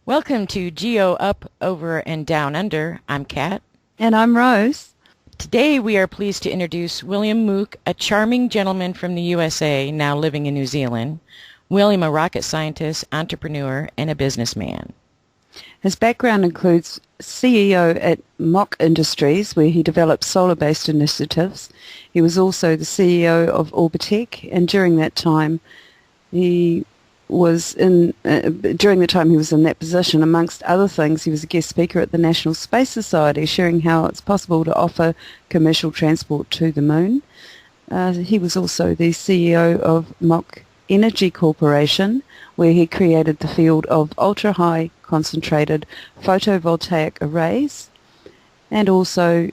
Welcome to Geo Up, Over, and Down Under. I'm Kat. And I'm Rose. Today we are pleased to introduce William Mook, a charming gentleman from the USA now living in New Zealand. William, a rocket scientist, entrepreneur, and a businessman. His background includes CEO at Mook Industries, where he developed solar-based initiatives. He was also the CEO of Orbitech, and during that time he was in that position, amongst other things, he was a guest speaker at the National Space Society, sharing how it's possible to offer commercial transport to the moon. He was also the CEO of Mook Energy Corporation, where he created the field of ultra-high concentrated photovoltaic arrays, and also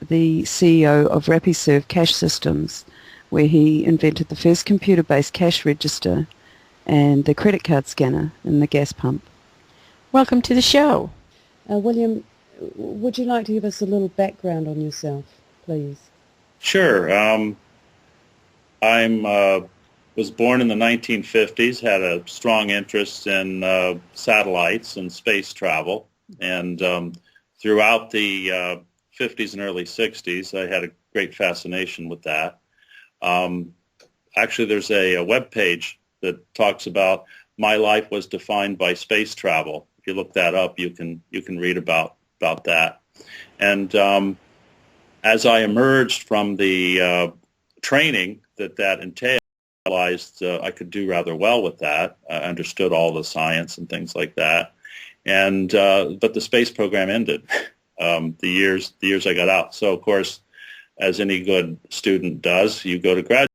the CEO of Rapiserve Cash Systems, where he invented the first computer-based cash register and the credit card scanner in the gas pump. Welcome to the show. William, would you like to give us a little background on yourself, please? Sure. I was born in the 1950s, had a strong interest in satellites and space travel, and throughout the 50s and early 60s, I had a great fascination with that. Actually, there's a web page that talks about my life was defined by space travel. If you look that up, you can read about that. And as I emerged from the training that entailed, I realized I could do rather well with that. I understood all the science and things like that. And but the space program ended the years I got out. So of course, as any good student does, you go to graduate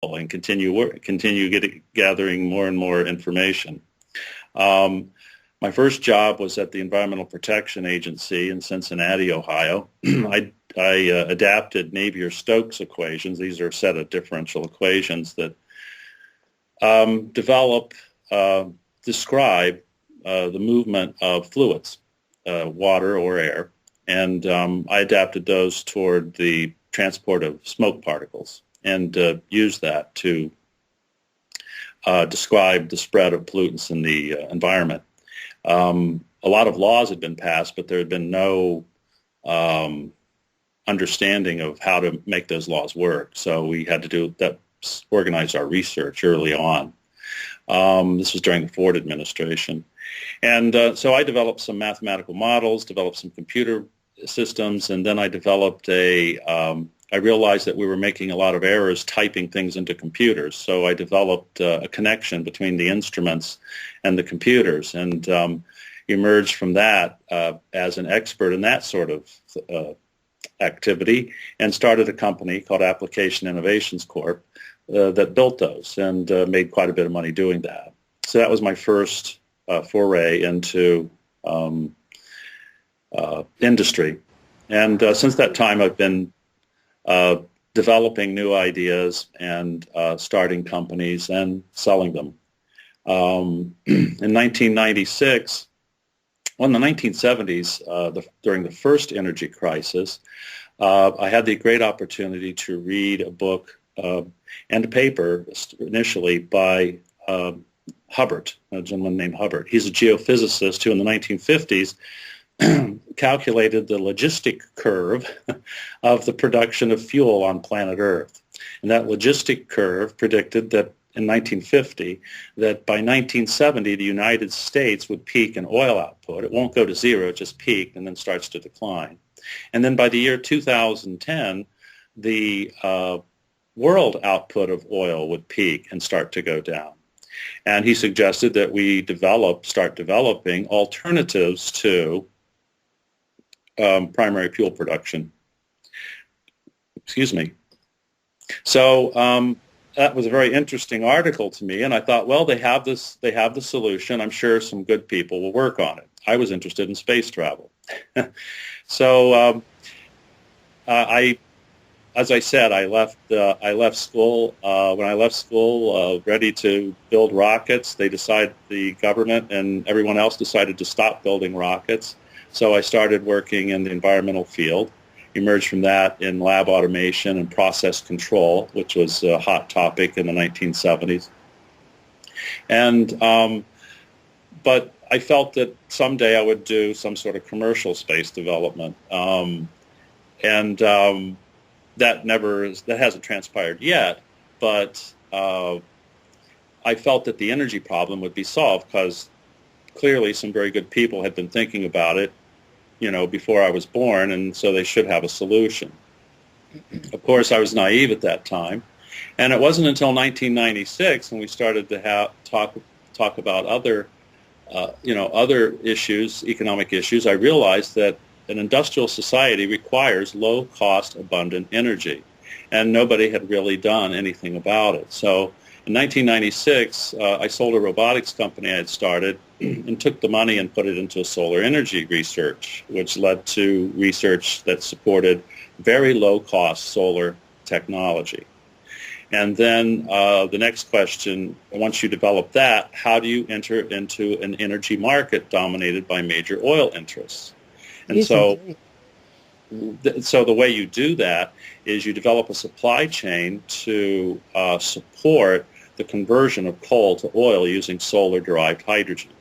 and continue gathering more and more information. My first job was at the Environmental Protection Agency in Cincinnati, Ohio. I adapted Navier-Stokes equations. These are a set of differential equations that describe the movement of fluids, water or air, and I adapted those toward the transport of smoke particles, and use that to describe the spread of pollutants in the environment. A lot of laws had been passed, but there had been no understanding of how to make those laws work. So we had to do that, organize our research early on. This was during the Ford administration. And so I developed some mathematical models, developed some computer systems, and then I developed I realized that we were making a lot of errors typing things into computers. So I developed a connection between the instruments and the computers, and emerged from that as an expert in that sort of activity, and started a company called Application Innovations Corp. That built those and made quite a bit of money doing that. So that was my first foray into industry. And since that time, I've been developing new ideas and starting companies and selling them. In 1996, well, in the 1970s, during the first energy crisis, I had the great opportunity to read a book and a paper initially by Hubbard, a gentleman named Hubbard. He's a geophysicist who in the 1950s calculated the logistic curve of the production of fuel on planet Earth. And that logistic curve predicted that in 1950, that by 1970, the United States would peak in oil output. It won't go to zero, it just peaked and then starts to decline. And then by the year 2010, the world output of oil would peak and start to go down. And he suggested that we start developing alternatives to primary fuel production. Excuse me. So that was a very interesting article to me, and I thought, well, they have the solution. I'm sure some good people will work on it. I was interested in space travel. So as I said, I left school. When I left school, ready to build rockets, the government and everyone else decided to stop building rockets. So I started working in the environmental field, emerged from that in lab automation and process control, which was a hot topic in the 1970s. And but I felt that someday I would do some sort of commercial space development, and that hasn't transpired yet. But I felt that the energy problem would be solved because clearly some very good people had been thinking about it, before I was born, and so they should have a solution. Of course, I was naive at that time, and it wasn't until 1996 when we started to talk about other issues, economic issues. I realized that an industrial society requires low-cost, abundant energy, and nobody had really done anything about it. So in 1996, I sold a robotics company I had started and took the money and put it into solar energy research, which led to research that supported very low-cost solar technology. And then the next question, once you develop that, how do you enter into an energy market dominated by major oil interests? And Yes, indeed. so the way you do that is you develop a supply chain to support the conversion of coal to oil using solar-derived hydrogen.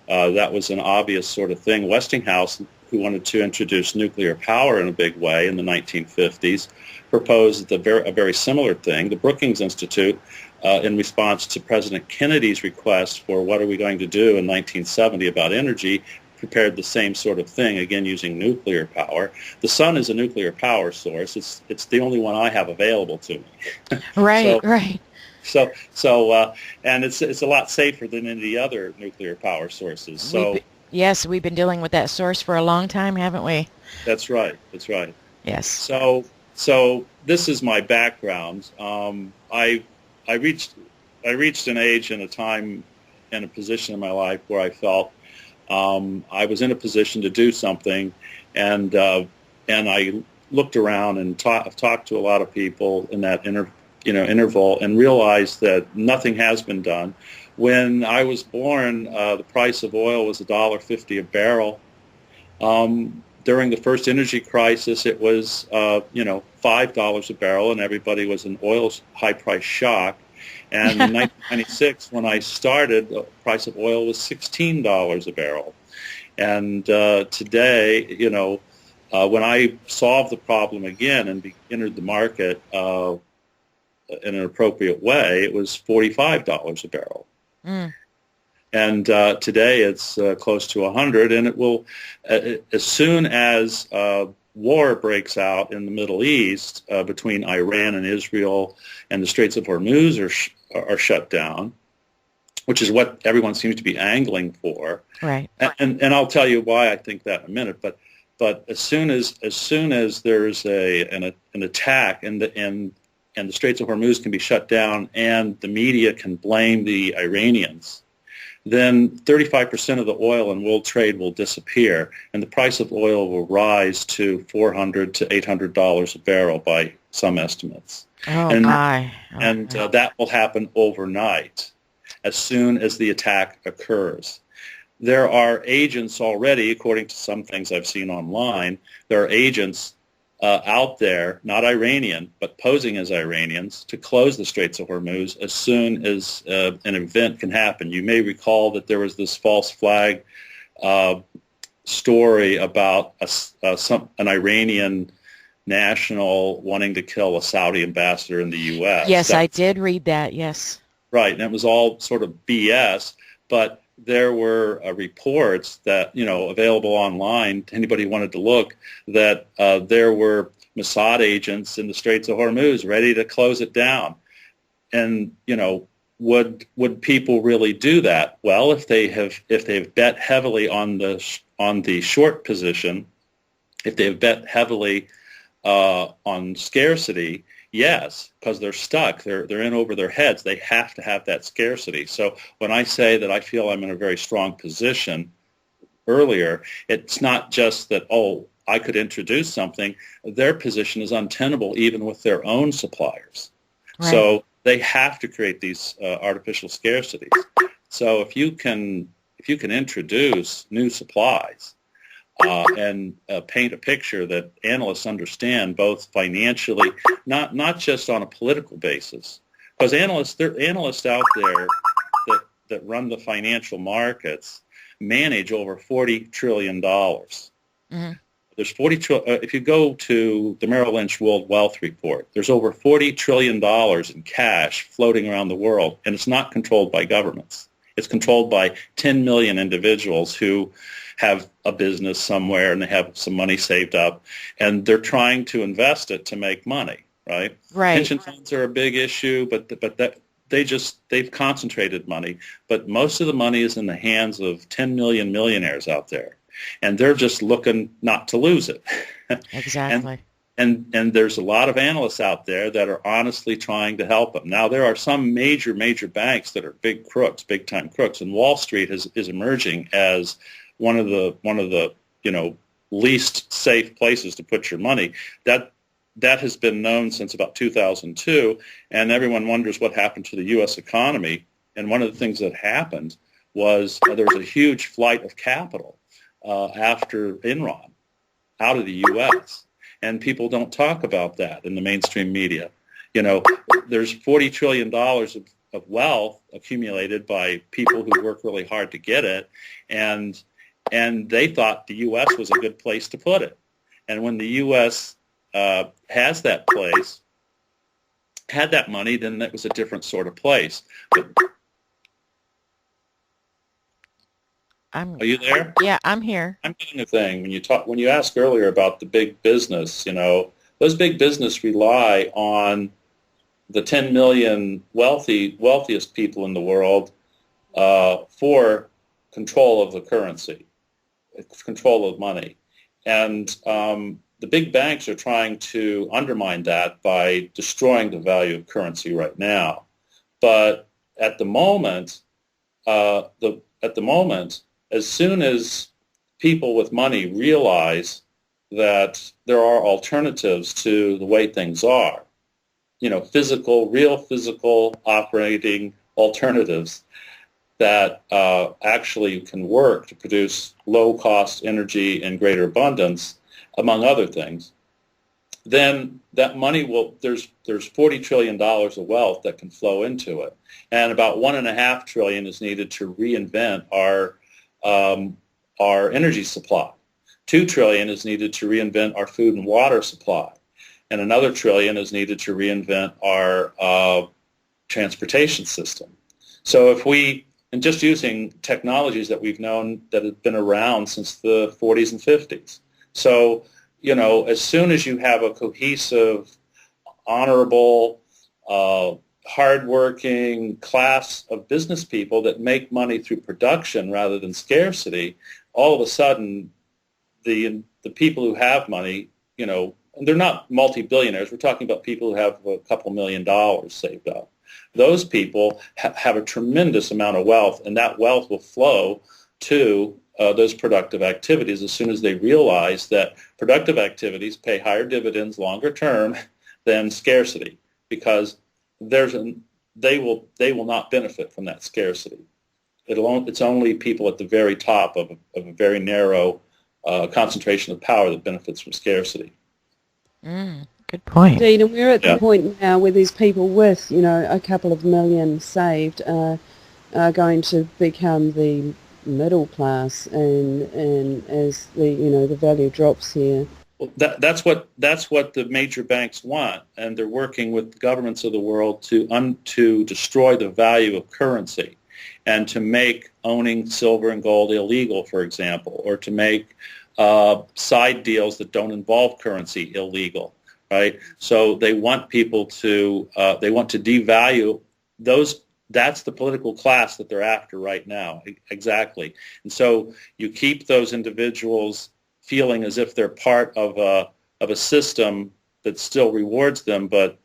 That was an obvious sort of thing. Westinghouse, who wanted to introduce nuclear power in a big way in the 1950s, proposed a very similar thing. The Brookings Institute, in response to President Kennedy's request for what are we going to do in 1970 about energy, prepared the same sort of thing, again using nuclear power. The sun is a nuclear power source. It's the only one I have available to me. Right, So, right. and it's a lot safer than any of the other nuclear power sources. So Yes, we've been dealing with that source for a long time, haven't we? that's right. That's right. Yes. So this is my background. I reached an age and a time and a position in my life where I felt I was in a position to do something, and I looked around and talked to a lot of people in that interval, and realized that nothing has been done. When I was born, the price of oil was $1.50 a barrel. During the first energy crisis, it was $5 a barrel, and everybody was in oil's high price shock. And in 1996, when I started, the price of oil was $16 a barrel. And today, when I solved the problem again and entered the market in an appropriate way, it was $45 a barrel. Mm. And today it's close to 100, and it will, as soon as war breaks out in the Middle East between Iran and Israel, and the Straits of Hormuz are shut down, which is what everyone seems to be angling for. Right. And I'll tell you why I think that in a minute. But as soon as there's an attack and the Straits of Hormuz can be shut down and the media can blame the Iranians, then 35% of the oil in world trade will disappear, and the price of oil will rise to $400 to $800 a barrel by some estimates. Oh, and my. That will happen overnight as soon as the attack occurs. There are agents already, according to some things I've seen online, there are agents out there, not Iranian, but posing as Iranians, to close the Straits of Hormuz as soon as an event can happen. You may recall that there was this false flag story about an Iranian national wanting to kill a Saudi ambassador in the U.S. Yes, I did read that, yes. Right, and it was all sort of BS, but there were reports that, available online to anybody who wanted to look, that there were Mossad agents in the Straits of Hormuz ready to close it down. And, would people really do that? Well, if they've bet heavily on the short position, if they've bet heavily on scarcity, yes, because they're stuck. They're in over their heads. They have to have that scarcity. So when I say that I feel I'm in a very strong position earlier, it's not just that, I could introduce something. Their position is untenable even with their own suppliers. Right. So they have to create these artificial scarcities. So if you can introduce new supplies, and paint a picture that analysts understand, both financially, not just on a political basis, because there are analysts out there that run the financial markets. manage over $40 trillion. Mm-hmm. There's if you go to the Merrill Lynch World Wealth Report, there's over $40 trillion in cash floating around the world, and it's not controlled by governments. It's controlled by 10 million individuals who have a business somewhere and they have some money saved up, and they're trying to invest it to make money, right? Right. Pension funds are a big issue, but they've concentrated money, but most of the money is in the hands of 10 million millionaires out there, and they're just looking not to lose it. Exactly. And there's a lot of analysts out there that are honestly trying to help them. Now, there are some major banks that are big crooks, big time crooks, and Wall Street is emerging as one of the least safe places to put your money. That has been known since about 2002, and everyone wonders what happened to the U.S. economy. And one of the things that happened was there was a huge flight of capital after Enron out of the U.S., and people don't talk about that in the mainstream media. There's $40 trillion of wealth accumulated by people who work really hard to get it, and they thought the U.S. was a good place to put it. And when the U.S. Has that place, had that money, then that was a different sort of place. But, are you there? Yeah, I'm here. I'm doing a thing. When you asked earlier about the big business, those big business rely on the 10 million wealthiest people in the world for control of the currency, control of money. And the big banks are trying to undermine that by destroying the value of currency right now. But at the moment, as soon as people with money realize that there are alternatives to the way things are, real physical operating alternatives that actually can work to produce low-cost energy and greater abundance, among other things, then that money there's $40 trillion of wealth that can flow into it. And about $1.5 trillion is needed to reinvent our energy supply. $2 trillion is needed to reinvent our food and water supply. And another $1 trillion is needed to reinvent our transportation system. So and just using technologies that we've known that have been around since the 40s and 50s. So, as soon as you have a cohesive, honorable, hardworking class of business people that make money through production rather than scarcity, all of a sudden the people who have money, and they're not multi-billionaires. We're talking about people who have a couple $1 million saved up. Those people have a tremendous amount of wealth, and that wealth will flow to those productive activities as soon as they realize that productive activities pay higher dividends longer term than scarcity, because they will not benefit from that scarcity. It's only people at the very top of a very narrow concentration of power that benefits from scarcity. Good point. Indeed, and we're at the point now where these people with, a couple of million saved are going to become the middle class, and as the value drops here. Well, that's what the major banks want, and they're working with the governments of the world to destroy the value of currency, and to make owning silver and gold illegal, for example, or to make side deals that don't involve currency illegal, right? So they want people to devalue those. That's the political class that they're after right now, exactly. And so you keep those individuals feeling as if they're part of a system that still rewards them, but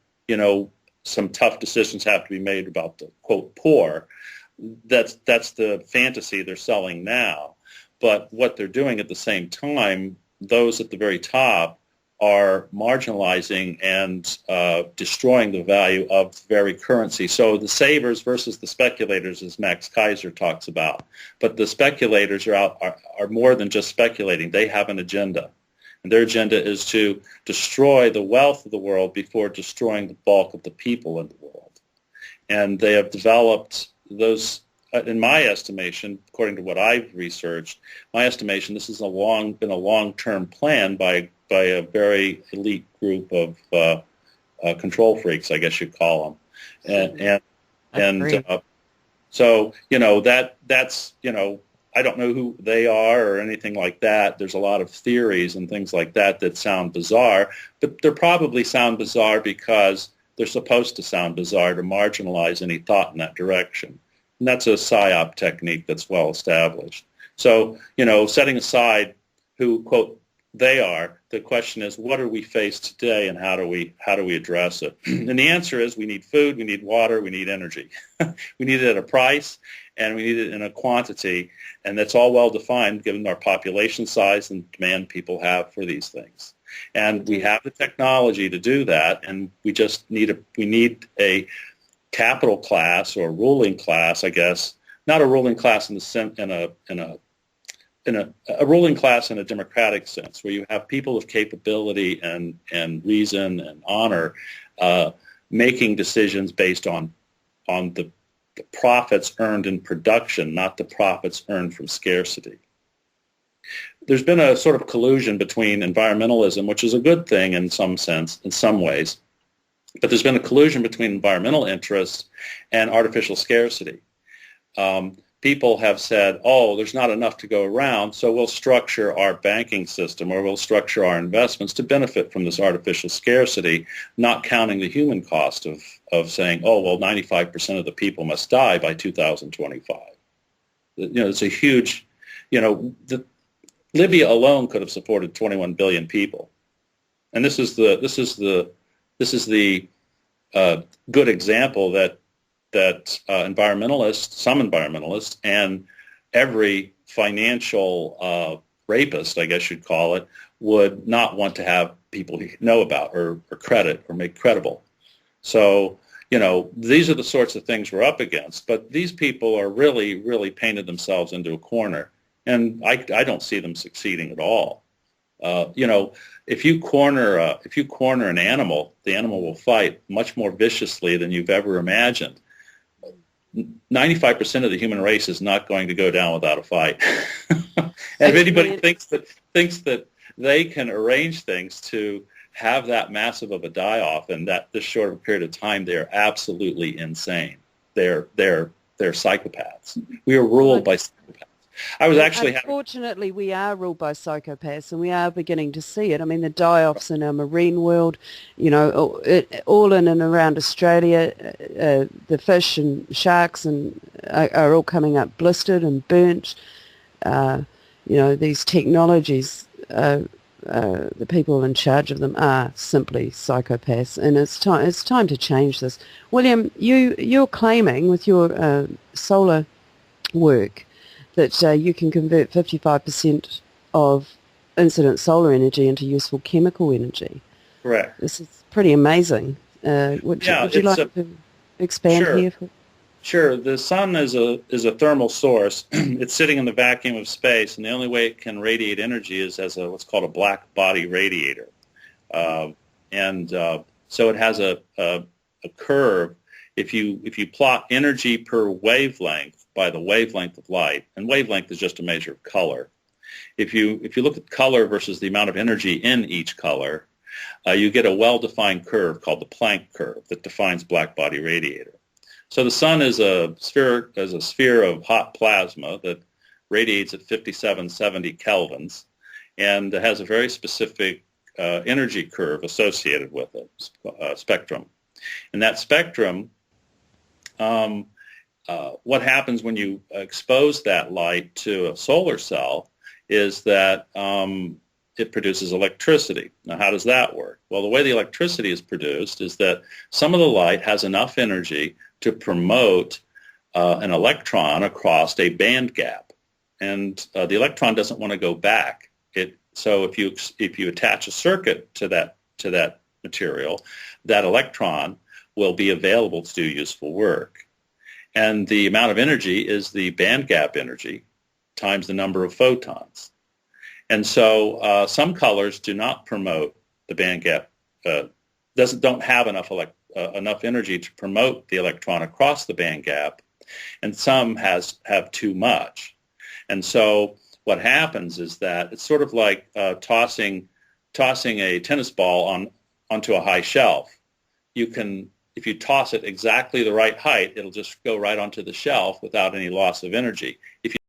some tough decisions have to be made about the quote poor. That's the fantasy they're selling now. But what they're doing at the same time, those at the very top are marginalizing and destroying the value of the very currency. So the savers versus the speculators, as Max Kaiser talks about. But the speculators are more than just speculating. They have an agenda. And their agenda is to destroy the wealth of the world before destroying the bulk of the people in the world. And they have developed those in my estimation, according to what I've researched, my estimation, this has been a long-term plan by a very elite group of control freaks, I guess you'd call them, and so that's I don't know who they are or anything like that. There's a lot of theories and things like that sound bizarre, but they probably sound bizarre because they're supposed to sound bizarre to marginalize any thought in that direction. And that's a PSYOP technique that's well established. So, setting aside who, quote, they are, the question is, what are we faced today and how do we address it? And the answer is we need food, we need water, we need energy. We need it at a price and we need it in a quantity, and that's all well defined given our population size and demand people have for these things. And we have the technology to do that, and we just need a capital class or ruling class, I guess, not a ruling class a ruling class in a democratic sense, where you have people of capability and reason and honor making decisions based on the profits earned in production, not the profits earned from scarcity. There's been a sort of collusion between environmentalism, which is a good thing in some sense, in some ways, but there's been a collusion between environmental interests and artificial scarcity. People have said, there's not enough to go around, so we'll structure our banking system or we'll structure our investments to benefit from this artificial scarcity, not counting the human cost of saying, 95% of the people must die by 2025. It's a huge, Libya alone could have supported 21 billion people. And this is the good example that some environmentalists, and every financial rapist, I guess you'd call it, would not want to have people know about or credit or make credible. So, these are the sorts of things we're up against. But these people are really, really painted themselves into a corner, and I don't see them succeeding at all. If you corner an animal, the animal will fight much more viciously than you've ever imagined. 95% of the human race is not going to go down without a fight. And if anybody thinks that they can arrange things to have that massive of a die-off in this short of a period of time, they're absolutely insane. They're psychopaths. We are ruled by psychopaths. Unfortunately, we are ruled by psychopaths, and we are beginning to see it. I mean, the die-offs in our marine world, all in and around Australia, the fish and sharks are all coming up blistered and burnt. These technologies, the people in charge of them are simply psychopaths, and it's time to change this. William, you're claiming with your solar work that you can convert 55% of incident solar energy into useful chemical energy. Correct. This is pretty amazing. Would you like to expand here? Sure. The sun is a thermal source. It's sitting in the vacuum of space, and the only way it can radiate energy is as what's called a black body radiator. So it has a curve. If you plot energy per wavelength by the wavelength of light, and wavelength is just a measure of color. If you look at color versus the amount of energy in each color, you get a well-defined curve called the Planck curve that defines black body radiator. So the sun is a sphere of hot plasma that radiates at 5770 kelvins, and has a very specific energy curve associated with it, spectrum. And that spectrum, what happens when you expose that light to a solar cell is that it produces electricity. Now, how does that work? Well, the way the electricity is produced is that some of the light has enough energy to promote an electron across a band gap, and the electron doesn't want to go back. So if you attach a circuit to that material, that electron will be available to do useful work. And the amount of energy is the band gap energy times the number of photons. And so some colors do not promote the band gap, don't have enough energy to promote the electron across the band gap, and some have too much. And so what happens is that it's sort of like tossing a tennis ball onto a high shelf. If you toss it exactly the right height, it'll just go right onto the shelf without any loss of energy. If